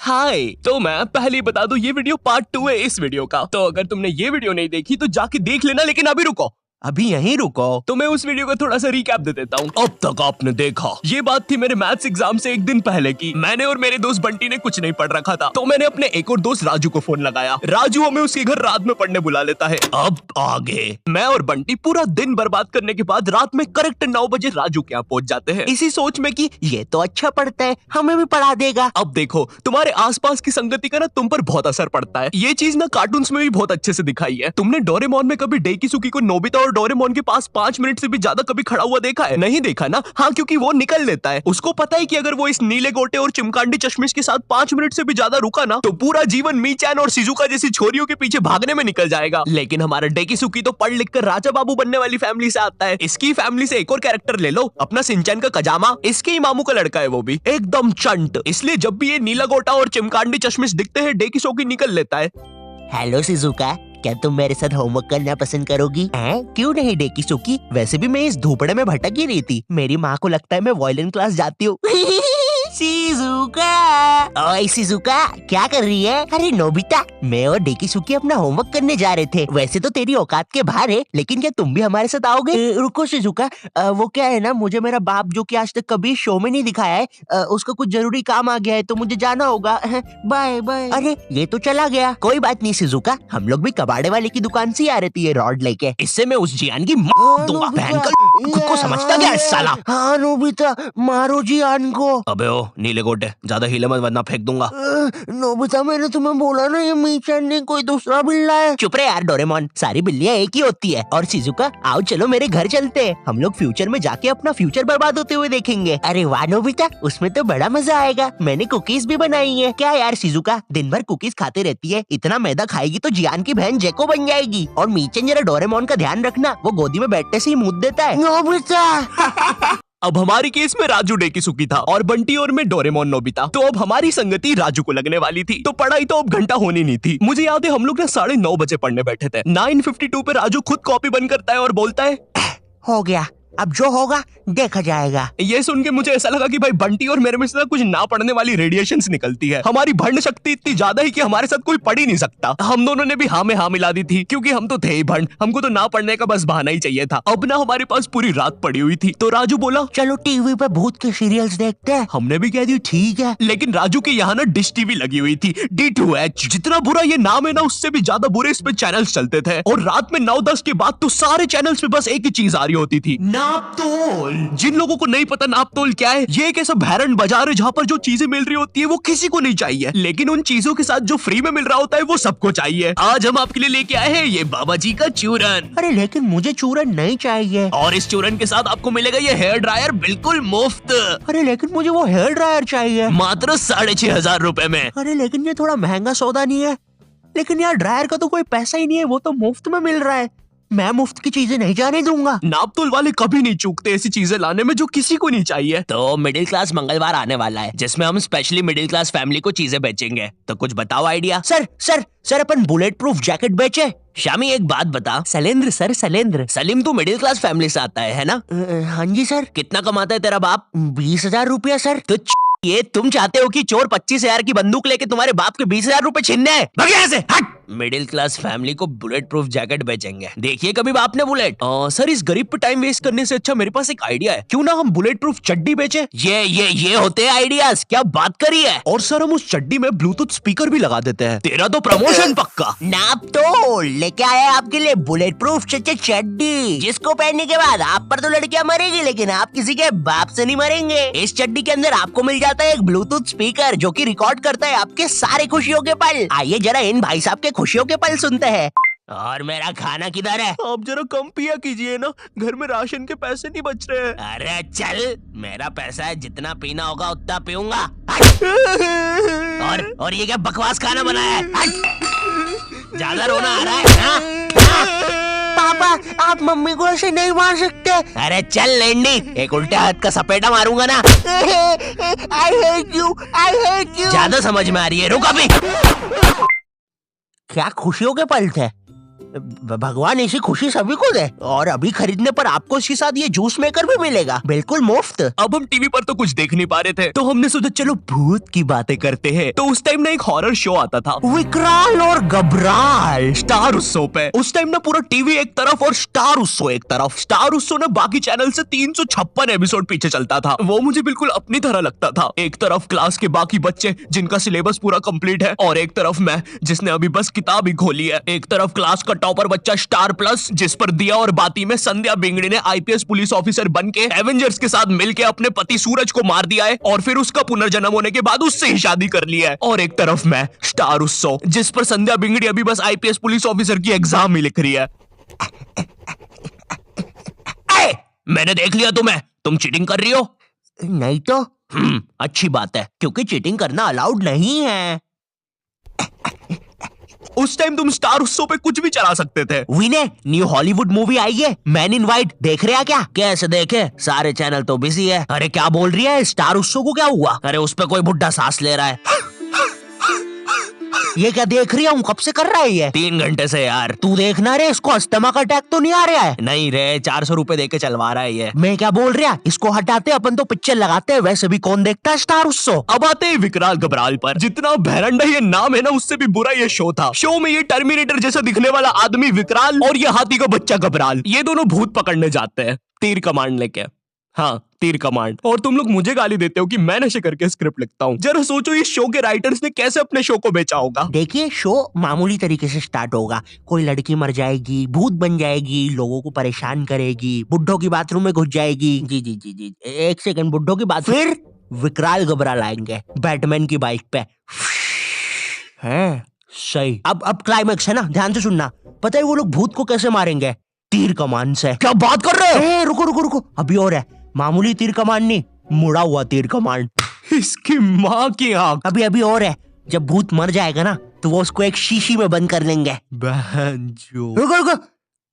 हाय, तो मैं पहले बता दूं ये वीडियो पार्ट 2 है इस वीडियो का। तो अगर तुमने ये वीडियो नहीं देखी तो जाके देख लेना, लेकिन अभी रुको, अभी यहीं रुको। तो मैं उस वीडियो का थोड़ा सा रिकैप दे देता हूँ। अब तक आपने देखा, ये बात थी मेरे मैथ्स एग्जाम से एक दिन पहले की। मैंने और मेरे दोस्त बंटी ने कुछ नहीं पढ़ रखा था, तो मैंने अपने एक और दोस्त राजू को फोन लगाया। राजू हमें उसके घर रात में पढ़ने बुला लेता है। अब आगे मैं और बंटी पूरा दिन बर्बाद करने के बाद रात में करेक्ट 9 बजे राजू के यहाँ पहुंच जाते हैं, इसी सोच में कि ये तो अच्छा पढ़ता है, हमें भी पढ़ा देगा। अब देखो, तुम्हारे आसपास की संगति का ना तुम पर बहुत असर पड़ता है। ये चीज ना कार्टून्स में भी बहुत अच्छे से दिखाई है। तुमने डोरेमोन में कभी डेकिसुकी को नोबिता और डोरेमोन के पास 5 मिनट से भी ज्यादा कभी खड़ा हुआ देखा है? नहीं देखा ना? हाँ, क्योंकि वो निकल लेता है। उसको पता है कि अगर वो इस नीले गोटे और चिमकांडी चश्मिश के साथ 5 मिनट से भी ज्यादा रुका ना तो पूरा जीवन मीचान और शिजुका जैसी छोरियों के पीछे भागने में निकल जाएगा। लेकिन हमारा डेकिसुकी तो पढ़ लिख कर राजा बाबू बनने वाली फैमिली से आता है। इसकी फैमिली से एक और कैरेक्टर ले लो, अपना सिंचैन का कजामा, इसके ही मामू का लड़का है, वो भी एकदम चंट। इसलिए जब भी ये नीला गोटा और चिमकांडी चश्मिश दिखते हैं डेकिसुकी निकल लेता है। हेलो शिजुका, क्या तुम मेरे साथ होमवर्क करना पसंद करोगी? क्यों नहीं डेकिसुकी, वैसे भी मैं इस धूपड़े में भटक ही रही थी। मेरी माँ को लगता है मैं वायलिन क्लास जाती हूँ। शिजुका, ओए शिजुका, क्या कर रही है? अरे नोबिता, मैं और डेकिसुकी अपना होमवर्क करने जा रहे थे। वैसे तो तेरी औकात के बाहर है, लेकिन क्या तुम भी हमारे साथ आओगे? रुको शिजुका, वो क्या है ना, मुझे मेरा बाप जो कि आज तक कभी शो में नहीं दिखाया है, उसका कुछ जरूरी काम आ गया है तो मुझे जाना होगा। Bye bye. अरे ये तो चला गया। कोई बात नहीं शिजुका, हम लोग भी कबाड़े वाले की दुकान से आ रही थी ये रॉड लेके। इससे मैं उस जियान की दूंगा। भयंकर खुद को समझता क्या है साला? हाँ नोबिता, मारो जियान को। अबे ओ नीले गोटे, ज्यादा हिले मत वरना फेंक दूंगा। नोबिता, मैंने तुम्हें बोला ना ये मीचान नहीं कोई दूसरा बिल्ला है। चुप रहे यार डोरेमोन, सारी बिल्लियां एक ही होती है। और शिजुका, आओ चलो मेरे घर चलते हैं, हम लोग फ्यूचर में जाके अपना फ्यूचर बर्बाद होते हुए देखेंगे। अरे वाह नोबिता, उसमें तो बड़ा मजा आएगा। मैंने कुकीज भी बनाई है। क्या यार शिजुका, दिन भर कुकीज खाते रहती है, इतना मैदा खाएगी तो जियान की बहन जेको बन जाएगी। और मीचन जरा डोरेमोन का ध्यान रखना, वो गोदी में बैठने से ही मुंह देता है। नोबिता। अब हमारी केस में राजू डेकिसुकी था और बंटी और मैं डोरेमोन नोबिता। तो अब हमारी संगति राजू को लगने वाली थी, तो पढ़ाई तो अब घंटा होनी नहीं थी। मुझे याद है हम लोग ना 9:30 बजे पढ़ने बैठे थे। 9:52 पे राजू खुद कॉपी बंद करता है और बोलता है, हो गया, अब जो होगा देखा जाएगा। ये सुन के मुझे ऐसा लगा कि भाई बंटी और मेरे में से कुछ ना पढ़ने वाली रेडिएशंस निकलती है। हमारी भंड शक्ति इतनी ज्यादा है कि हमारे साथ कोई पढ़ ही नहीं सकता। हम दोनों ने भी हाँ में हाँ मिला दी थी, क्योंकि हम तो थे ही भंड, हमको तो ना पढ़ने का बस बहाना ही चाहिए था। अब ना हमारे पास पूरी रात पड़ी हुई थी, तो राजू बोला चलो टीवी पे भूत के सीरियल्स देखते हैं। हमने भी कह दी ठीक है, लेकिन राजू के यहाँ ना डिश टीवी लगी हुई थी, D2H। जितना बुरा ये नाम है ना, उससे भी ज्यादा बुरे इस पे चैनल्स चलते थे। और रात में 9-10 के बाद तो सारे चैनल्स पे बस एक ही चीज आ रही होती थी, नापतोल। जिन लोगों को नहीं पता नापतोल क्या है, ये एक ऐसा भैरन बाजार है जहाँ पर जो चीजें मिल रही होती है वो किसी को नहीं चाहिए, लेकिन उन चीजों के साथ जो फ्री में मिल रहा होता है वो सबको चाहिए। आज हम आपके लिए लेके आए हैं ये बाबा जी का चूरन। अरे लेकिन मुझे चूरन नहीं चाहिए। और इस चूरन के साथ आपको मिलेगा ये हेयर ड्रायर बिल्कुल मुफ्त। अरे लेकिन मुझे वो हेयर ड्रायर चाहिए, मात्र 6,500 रुपए में। अरे लेकिन ये थोड़ा महंगा सौदा नहीं है? लेकिन यार ड्रायर का तो कोई पैसा ही नहीं है, वो तो मुफ्त में मिल रहा है। मैं मुफ्त की चीजें नहीं जाने दूंगा। नापतोल वाले कभी नहीं चूकते ऐसी चीजें लाने में जो किसी को नहीं चाहिए। तो मिडिल क्लास मंगलवार आने वाला है, जिसमें हम स्पेशली मिडिल क्लास फैमिली को चीजें बेचेंगे। तो कुछ बताओ आइडिया। सर अपन बुलेट प्रूफ जैकेट बेचे। शामी एक बात बता। शैलेंद्र सर, शैलेंद्र। सलीम तू मिडिल क्लास फैमिली से आता है ना? हाँ जी सर। कितना कमाता है तेरा बाप? 20,000 रुपया सर। तो ये तुम चाहते हो कि चोर 25,000 की बंदूक लेके तुम्हारे बाप के 20,000 रुपए छीनने हैं? भाग यहाँ से, हट। मिडिल क्लास फैमिली को बुलेट प्रूफ जैकेट बेचेंगे। देखिए कभी बाप ने बुलेट। सर इस गरीब पे टाइम वेस्ट करने से अच्छा मेरे पास एक आइडिया है, क्यों ना हम बुलेट प्रूफ चड्डी बेचे? ये होते हैं आइडियाज, क्या बात करी है। और सर हम उस चड्डी में ब्लूटूथ स्पीकर भी लगा देते हैं। तेरा तो प्रमोशन पक्का। नापतोल लेके आया आपके लिए बुलेट प्रूफ चड्डी, जिसको पहनने के बाद आप पर तो लड़कियां मरेगी, लेकिन आप किसी के बाप से नहीं मरेंगे। इस चड्डी के अंदर आपको मिल जाता है एक ब्लूटूथ स्पीकर जो कि रिकॉर्ड करता है आपके सारे खुशियों के पल। आइए जरा इन भाई साहब के खुशियों के पल सुनते हैं। और मेरा खाना किधर है? आप जरा कम पिया कीजिए ना, घर में राशन के पैसे नहीं बच रहे हैं। अरे चल, मेरा पैसा है, जितना पीना होगा उतना पीऊंगा। और ये क्या बकवास खाना बनाया है? ज्यादा रोना आ रहा है ना? पापा आप मम्मी को ऐसे नहीं मार सकते। अरे चल लेंडी, एक उल्टे हाथ का सपेटा मारूंगा ना। I hate you, I hate you। ज्यादा समझ में आ रही है, रुक अभी। क्या खुशियों के पल थे? भगवान ऐसी खुशी सभी को दे। और अभी खरीदने पर आपको इसके साथ ये जूस मेकर भी मिलेगा, बिल्कुल मुफ्त। अब हम टीवी पर तो कुछ देख नहीं पा रहे थे, तो हमने सोचा चलो भूत की बातें करते हैं। तो उस टाइम ना एक हॉरर शो आता था, विकराल और घबराल, स्टार उत्सव पे। उस टाइम ना पूरा टीवी एक तरफ और स्टार उत्सव एक तरफ। स्टार उत्सव ना बाकी चैनल से 356 एपिसोड पीछे चलता था। वो मुझे बिल्कुल अपनी तरह लगता था। एक तरफ क्लास के बाकी बच्चे जिनका सिलेबस पूरा कंप्लीट है, और एक तरफ मैं जिसने अभी बस किताब ही खोली है। एक तरफ क्लास का टॉपर बच्चा स्टार प्लस, जिस पर दिया और बाती में संध्या बिंगड़ी ने आईपीएस पुलिस ऑफिसर बन के एवेंजर्स के साथ मिलकर अपने पति सूरज को मार दिया है, और फिर उसका पुनर्जन्म होने के बाद उससे ही शादी कर लिया है। और एक तरफ मैं स्टार उत्सव, जिस पर संध्या बिंगड़ी अभी बस आईपीएस पुलिस ऑफिसर की एग्जाम ही लिख रही है। मैंने देख लिया तुम्हें, तुम चीटिंग कर रही हो। नहीं तो अच्छी बात है, क्योंकि चीटिंग करना अलाउड नहीं है। उस टाइम तुम स्टार उत्सव पे कुछ भी चला सकते थे। विनय, न्यू हॉलीवुड मूवी आई है मैन इन वाइट, देख रहे हैं क्या? कैसे देखे, सारे चैनल तो बिजी है। अरे क्या बोल रही है, स्टार उत्सव को क्या हुआ? अरे उस पे कोई बुड्ढा सांस ले रहा है। ये क्या देख रही हूँ, कब से कर रहा है ये? 3 घंटे से यार। तू देखना रे, इसको अस्थमा का अटैक तो नहीं आ रहा है? नहीं रे, 400 रुपए देके चलवा रहा है ये। मैं क्या बोल रहा, इसको हटाते अपन तो पिक्चर लगाते हैं। वैसे भी कौन देखता है स्टार उत्सव। अब आते हैं विकराल घबराल पर। जितना भैरंडा ये नाम है ना, उससे भी बुरा ये शो था। शो में ये टर्मिनेटर जैसा दिखने वाला आदमी विकराल और ये हाथी का बच्चा घबराल, ये दोनों भूत पकड़ने जाते हैं तीर कमांड लेके। हाँ, तीर कमांड। और तुम लोग मुझे गाली देते हो कि मैं नशे करके स्क्रिप्ट लिखता हूँ। जरा सोचो इस शो के राइटर्स ने कैसे अपने शो को बेचा होगा। देखिए, शो मामूली तरीके से स्टार्ट होगा। कोई लड़की मर जाएगी, भूत बन जाएगी, लोगों को परेशान करेगी, बुड्ढों की बाथरूम में घुस जाएगी। जी जी जी जी, एक सेकंड, बुड्ढों की बात। फिर विकराल घबराल आएंगे बैटमैन की बाइक पे। हैं, सही। अब क्लाइमेक्स है ना, ध्यान से सुनना। पता है वो लोग भूत को कैसे मारेंगे? तीर कमान से। क्या बात कर रहे हो? रुको रुको रुको, अभी और है। मामूली तीर कमान नहीं, मुड़ा हुआ तीर कमान। इसकी माँ की आंख। अभी और है। जब भूत मर जाएगा ना, तो वो उसको एक शीशी में बंद कर लेंगे। बहनचोद। रुको रुको,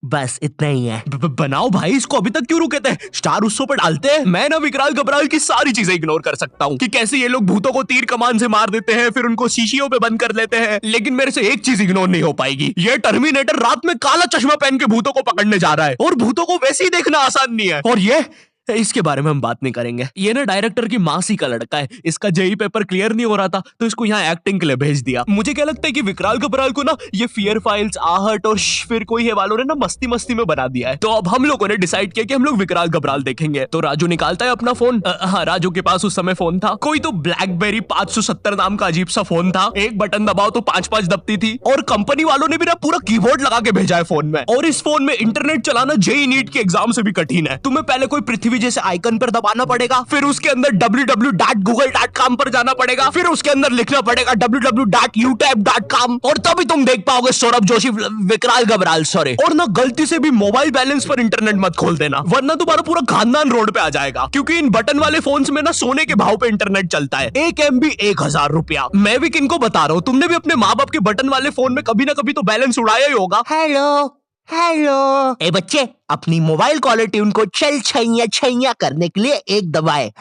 बस इतना ही है। बनाओ भाई, इसको अभी तक क्यों रुके थे? स्टार उत्सव पे डालते हैं। मैं ना विकराल घबराल की सारी चीजें इग्नोर कर सकता हूँ कि कैसे ये लोग भूतों को तीर कमान से मार देते हैं, फिर उनको शीशियों पे बंद कर लेते हैं। लेकिन मेरे से एक चीज इग्नोर नहीं हो पाएगी, ये टर्मिनेटर रात में काला चश्मा पहन के भूतों को पकड़ने जा रहा है, और भूतों को वैसे ही देखना आसान नहीं है। और ये इसके बारे में हम बात नहीं करेंगे। ये ना डायरेक्टर की मासी का लड़का है, इसका जेई पेपर क्लियर नहीं हो रहा था, तो इसको यहाँ एक्टिंग के लिए भेज दिया। मुझे क्या लगता है कि विकराल घबराल को ना ये फियर फाइल्स, आहट और फिर कोई है वालों ने ना मस्ती मस्ती में बना दिया है। तो अब हम लोगों ने डिसाइड किया कि हम लोग विकराल घबराल देखेंगे। तो राजू निकालता है अपना फोन। हाँ, राजू के पास उस समय फोन था, कोई तो ब्लैकबेरी 570 नाम का अजीब सा फोन था। एक बटन दबाओ तो 5-5 दबती थी, और कंपनी वालों ने भी ना पूरा कीबोर्ड लगा के भेजा है फोन में। और इस फोन में इंटरनेट चलाना जेईई नीट के एग्जाम से भी कठिन है। तुम्हें पहले कोई पृथ्वी जैसे आइकन पर दबाना पड़ेगा, फिर उसके अंदर www.google.com पर जाना पड़ेगा, फिर उसके अंदर लिखना पड़ेगा www.youtube.com, और तभी तुम देख पाओगे सौरभ जोशी विकराल घबराल। सॉरी, और ना गलती से भी मोबाइल बैलेंस पर इंटरनेट मत खोल देना, वरना तुम्हारा पूरा खानदान रोड पे आ जाएगा। क्योंकि इन बटन वाले फोन्स में ना सोने के भाव पे इंटरनेट चलता है। 1 MB 1000 रुपया। मैं भी किनको बता रहा हूँ, तुमने भी अपने माँ बाप के बटन वाले फोन में कभी ना कभी तो बैलेंस उड़ाया ही होगा। हेलो हेलो, ए बच्चे, अपनी मोबाइल कॉलर ट्यून को चल छैया छैया करने के लिए एक दबाए।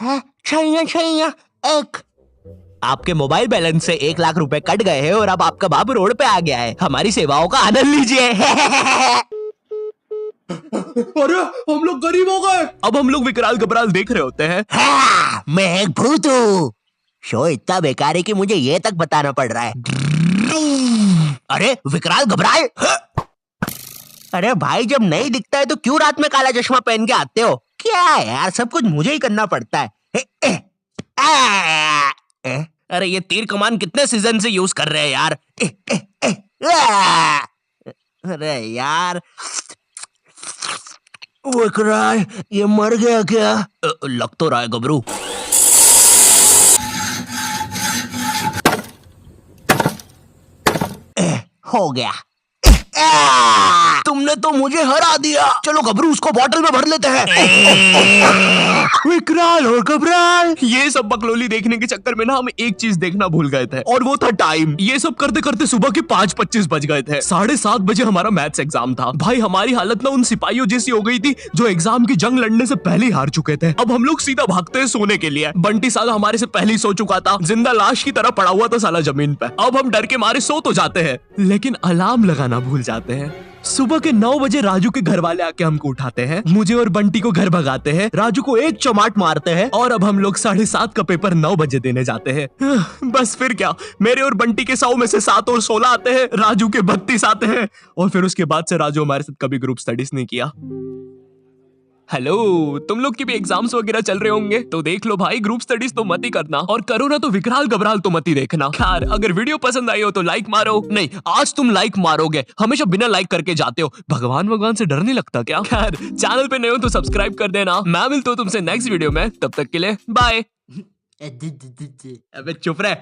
छैया छैया एक। आपके मोबाइल बैलेंस से 1 लाख रुपए कट गए हैं और अब आपका बाप रोड पे आ गया है। हमारी सेवाओं का आनंद लीजिए। अरे हम लोग गरीब हो गए। अब हम लोग विकराल घबराल देख रहे होते हैं। हाँ, मैं एक भूत हूँ। शो इतना बेकार है कि मुझे ये तक बताना पड़ रहा है। अरे विकराल घबराल, अरे भाई, जब नहीं दिखता है तो क्यों रात में काला चश्मा पहन के आते हो? क्या यार, सब कुछ मुझे ही करना पड़ता है। अरे ये तीर कमान कितने सीजन से यूज कर रहे हैं यार। अरे यार, विकराल ये मर गया क्या? लग तो रहा है गबरू। हो गया। तुमने तो मुझे हरा दिया। चलो गबरू, उसको बॉटल में भर लेते हैं। विकराल और घबराल। ये सब बकलोली देखने के चक्कर में ना हम एक चीज देखना भूल गए थे, और वो था टाइम। ये सब करते करते सुबह के 5:25 बज गए थे। 7:30 बजे हमारा मैथ्स एग्जाम था। भाई हमारी हालत ना उन सिपाहियों जैसी हो गई थी जो एग्जाम की जंग लड़ने से पहले ही हार चुके थे। अब हम लोग सीधा भागते हैं सोने के लिए। बंटी साला हमारे से पहले ही सो चुका था, जिंदा लाश की तरह पड़ा हुआ था साला जमीन पे। अब हम डर के मारे सो तो जाते हैं, लेकिन अलार्म लगाना भूल जाते हैं। सुबह के 9 बजे राजू के घर वाले आके हमको उठाते हैं, मुझे और बंटी को घर भगाते हैं, राजू को एक चमाट मारते हैं और अब हम लोग 7:30 का पेपर 9 बजे देने जाते हैं। बस फिर क्या, मेरे और बंटी के 100 में से 7 और 16 आते हैं, राजू के 32 आते हैं और फिर उसके बाद से राजू हमारे साथ कभी ग्रुप स्टडीज नहीं किया। हेलो, तुम लोग की भी एग्जाम्स वगैरह चल रहे होंगे तो देख लो भाई, ग्रुप स्टडीज तो मत ही करना और करो ना तो विकराल घबराल तो मत ही देखना। खैर, अगर वीडियो पसंद आई हो तो लाइक मारो। नहीं, आज तुम लाइक मारोगे, हमेशा बिना लाइक करके जाते हो। भगवान से डर नहीं लगता क्या? खैर, चैनल पे नए हो तो सब्सक्राइब कर देना। मैं मिलता हूँ तुमसे नेक्स्ट वीडियो में, तब तक के लिए बाय। अबे चुप रहे।